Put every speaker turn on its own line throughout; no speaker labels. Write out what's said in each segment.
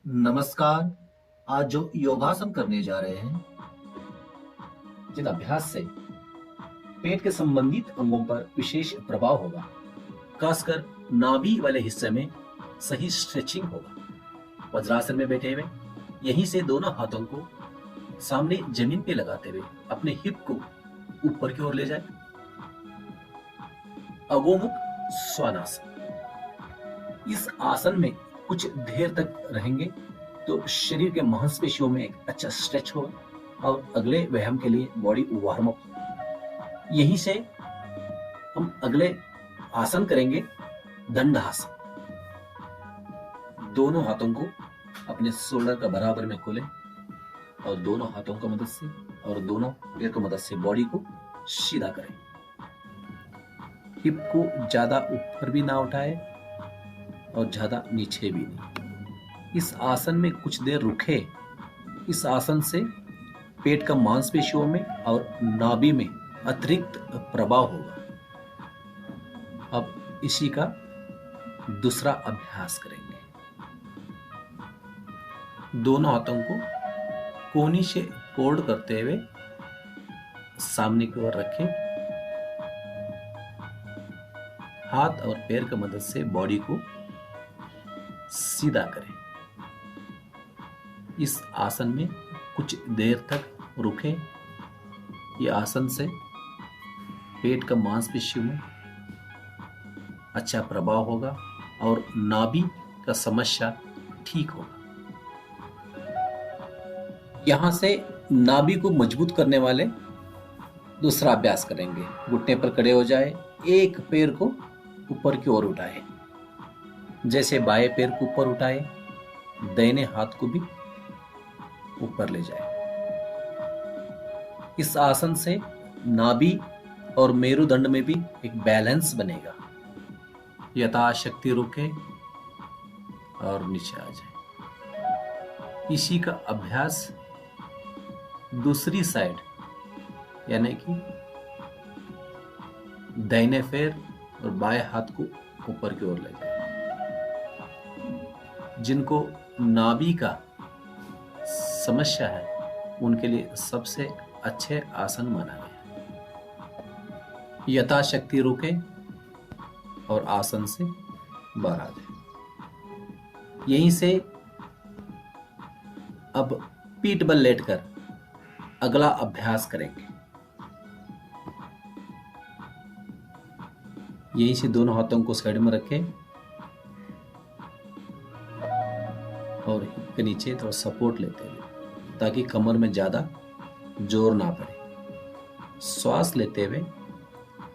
नमस्कार। आज जो योगासन करने जा रहे हैं,
जिन अभ्यास से पेट के संबंधित अंगों पर विशेष प्रभाव होगा, खासकर नाभि वाले हिस्से में सही स्ट्रेचिंग होगा। वज्रासन में बैठे हुए यहीं से दोनों हाथों को सामने जमीन पे लगाते हुए अपने हिप को ऊपर की ओर ले जाए। अगोमुख स्वानासन। इस आसन में कुछ देर तक रहेंगे तो शरीर के मांसपेशियों में एक अच्छा स्ट्रेच होगा और अगले व्यायाम के लिए बॉडी वार्म अप होगा। यहीं से हम अगले आसन करेंगे, दंडासन। दोनों हाथों को अपने शोल्डर का बराबर में खोलें और दोनों हाथों की मदद से और दोनों पैर की मदद से बॉडी को सीधा करें। हिप को ज्यादा ऊपर भी ना उठाए और ज्यादा नीचे भी नहीं। इस आसन में कुछ देर रुके। इस आसन से पेट का मांसपेशियों में और नाभि में अतिरिक्त प्रभाव होगा। अब इसी का दूसरा अभ्यास करेंगे। दोनों हाथों को कोहनी से फोल्ड करते हुए सामने की ओर रखें। हाथ और पैर की मदद से बॉडी को सीधा करें। इस आसन में कुछ देर तक रुकें। यह आसन से पेट का मांसपेशियों में अच्छा प्रभाव होगा और नाभि का समस्या ठीक होगा। यहां से नाभि को मजबूत करने वाले दूसरा अभ्यास करेंगे। घुटने पर खड़े हो जाए, एक पैर को ऊपर की ओर उठाए। जैसे बाएं पैर को ऊपर उठाए, दाहिने हाथ को भी ऊपर ले जाए। इस आसन से नाभि और मेरुदंड में भी एक बैलेंस बनेगा। यथाशक्ति रुके और नीचे आ जाए। इसी का अभ्यास दूसरी साइड, यानी कि दाहिने पैर और बाएं हाथ को ऊपर की ओर ले जाए। जिनको नाभि का समस्या है उनके लिए सबसे अच्छे आसन माना गया। यथाशक्ति रुके और आसन से बाहर आ जाए। यहीं से अब पीठ बल लेटकर अगला अभ्यास करेंगे। यहीं से दोनों हाथों को साइड में रखें और हिप के नीचे थोड़ा सपोर्ट लेते हुए, ताकि कमर में ज्यादा जोर ना पड़े। श्वास लेते हुए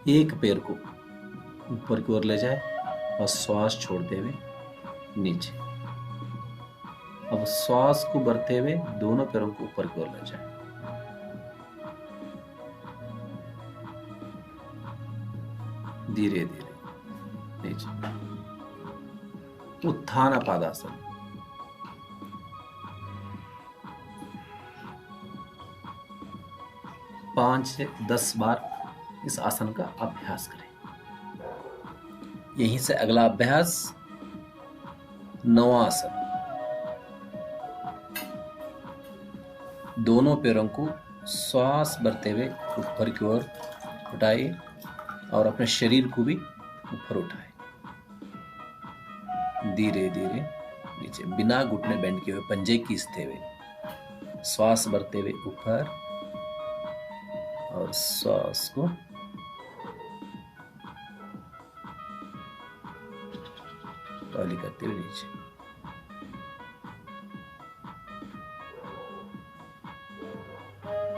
एक पैर को ऊपर की ओर ले जाए और श्वास छोड़ते हुए नीचे। अब श्वास को भरते हुए दोनों पैरों को ऊपर की ओर ले जाए। धीरे धीरे नीचे। उत्थान पादासन। पांच से 10 बार इस आसन का अभ्यास करें। यहीं से अगला अभ्यास, नवा आसन। दोनों पैरों को श्वास भरते हुए ऊपर की ओर उठाइए और अपने शरीर को भी ऊपर उठाए। धीरे धीरे नीचे, बिना घुटने बेंड किए हुए, पंजे खींचते हुए श्वास भरते हुए ऊपर और श्वास को टॉली करते हुए नीचे।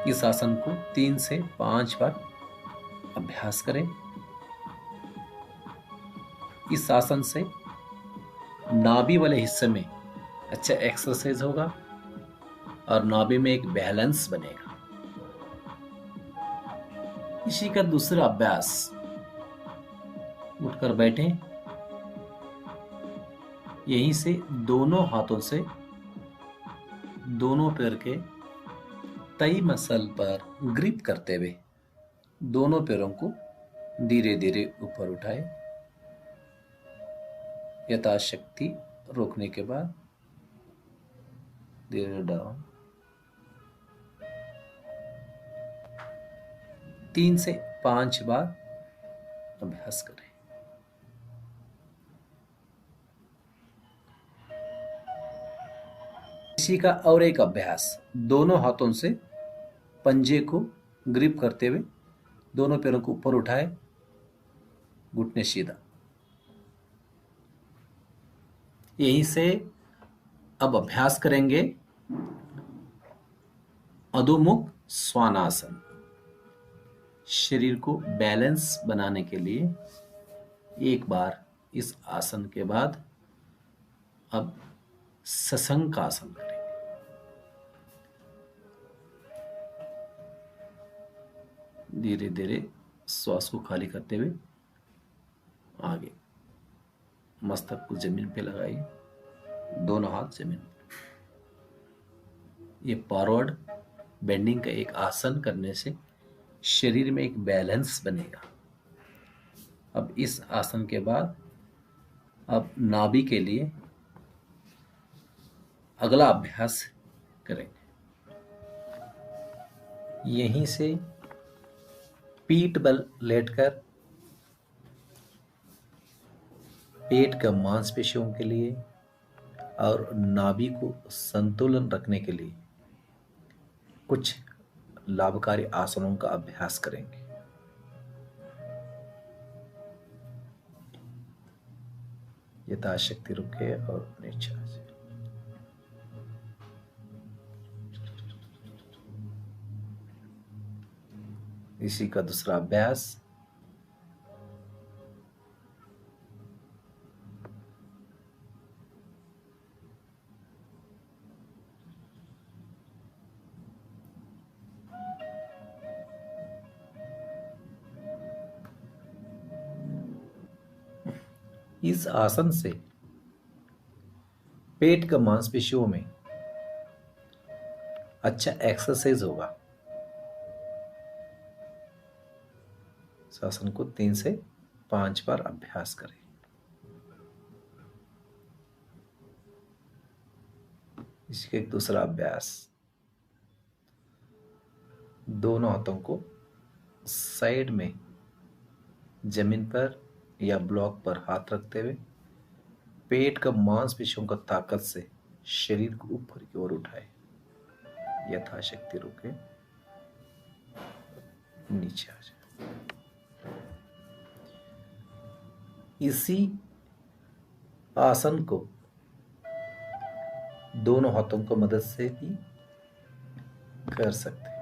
इस आसन को 3 से 5 बार अभ्यास करें। इस आसन से नाभि वाले हिस्से में अच्छा एक्सरसाइज होगा और नाभि में एक बैलेंस बनेगा। इसी का दूसरा अभ्यास, उठकर बैठें। यहीं से दोनों हाथों से दोनों पैर के तई मसल पर ग्रिप करते हुए दोनों पैरों को धीरे धीरे ऊपर उठाए। यथाशक्ति रोकने के बाद धीरे डाउन। 3 से 5 बार अभ्यास करें। इसी का और एक अभ्यास, दोनों हाथों से पंजे को ग्रिप करते हुए दोनों पैरों को ऊपर उठाए, घुटने सीधा। यहीं से अब अभ्यास करेंगे अधोमुख स्वानासन। शरीर को बैलेंस बनाने के लिए एक बार इस आसन के बाद अब सशंकासन करेंगे। धीरे धीरे श्वास को खाली करते हुए आगे मस्तक को जमीन पे लगाइए, दोनों हाथ जमीन पे। ये फॉरवर्ड बेंडिंग का एक आसन करने से शरीर में एक बैलेंस बनेगा। अब इस आसन के बाद अब नाभि के लिए अगला अभ्यास करेंगे। यहीं से पीठ बल लेटकर पेट का मांसपेशियों के लिए और नाभि को संतुलन रखने के लिए कुछ लाभकारी आसनों का अभ्यास करेंगे। यथाशक्ति रुके और नीचे आ जाए। इसी का दूसरा अभ्यास, इस आसन से पेट का मांसपेशियों में अच्छा एक्सरसाइज होगा। इस आसन को 3 से 5 बार अभ्यास करें। इसका एक दूसरा अभ्यास, दोनों हाथों को साइड में जमीन पर या ब्लॉक पर हाथ रखते हुए पेट का मांसपेशियों का ताकत से शरीर को ऊपर की ओर उठाए। यथाशक्ति रुके, नीचे आ जाए। इसी आसन को दोनों हाथों की मदद से भी कर सकते हैं।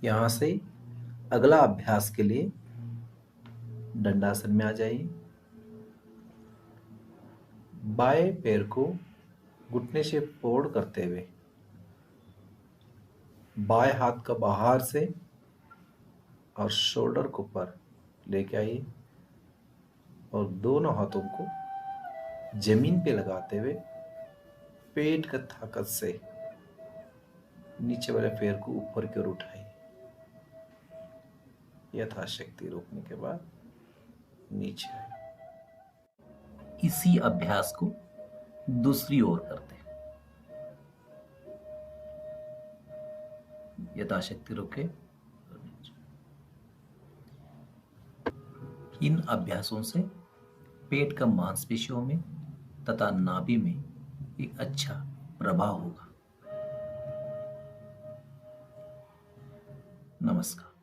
यहां से अगला अभ्यास के लिए दंडासन में आ जाइए। बाएं पैर को घुटने से फोल्ड करते हुए बाएं हाथ का बाहर से और शोल्डर को ऊपर लेके आइए और दोनों हाथों को जमीन पे लगाते हुए पेट का ताकत से नीचे वाले पैर को ऊपर की ओर उठाइए। यथाशक्ति रोकने के बाद नीचे आए।
इसी अभ्यास को दूसरी ओर करते हैं। यथाशक्ति रोके। इन अभ्यासों से पेट का मांसपेशियों में तथा नाभि में एक अच्छा प्रभाव होगा। नमस्कार।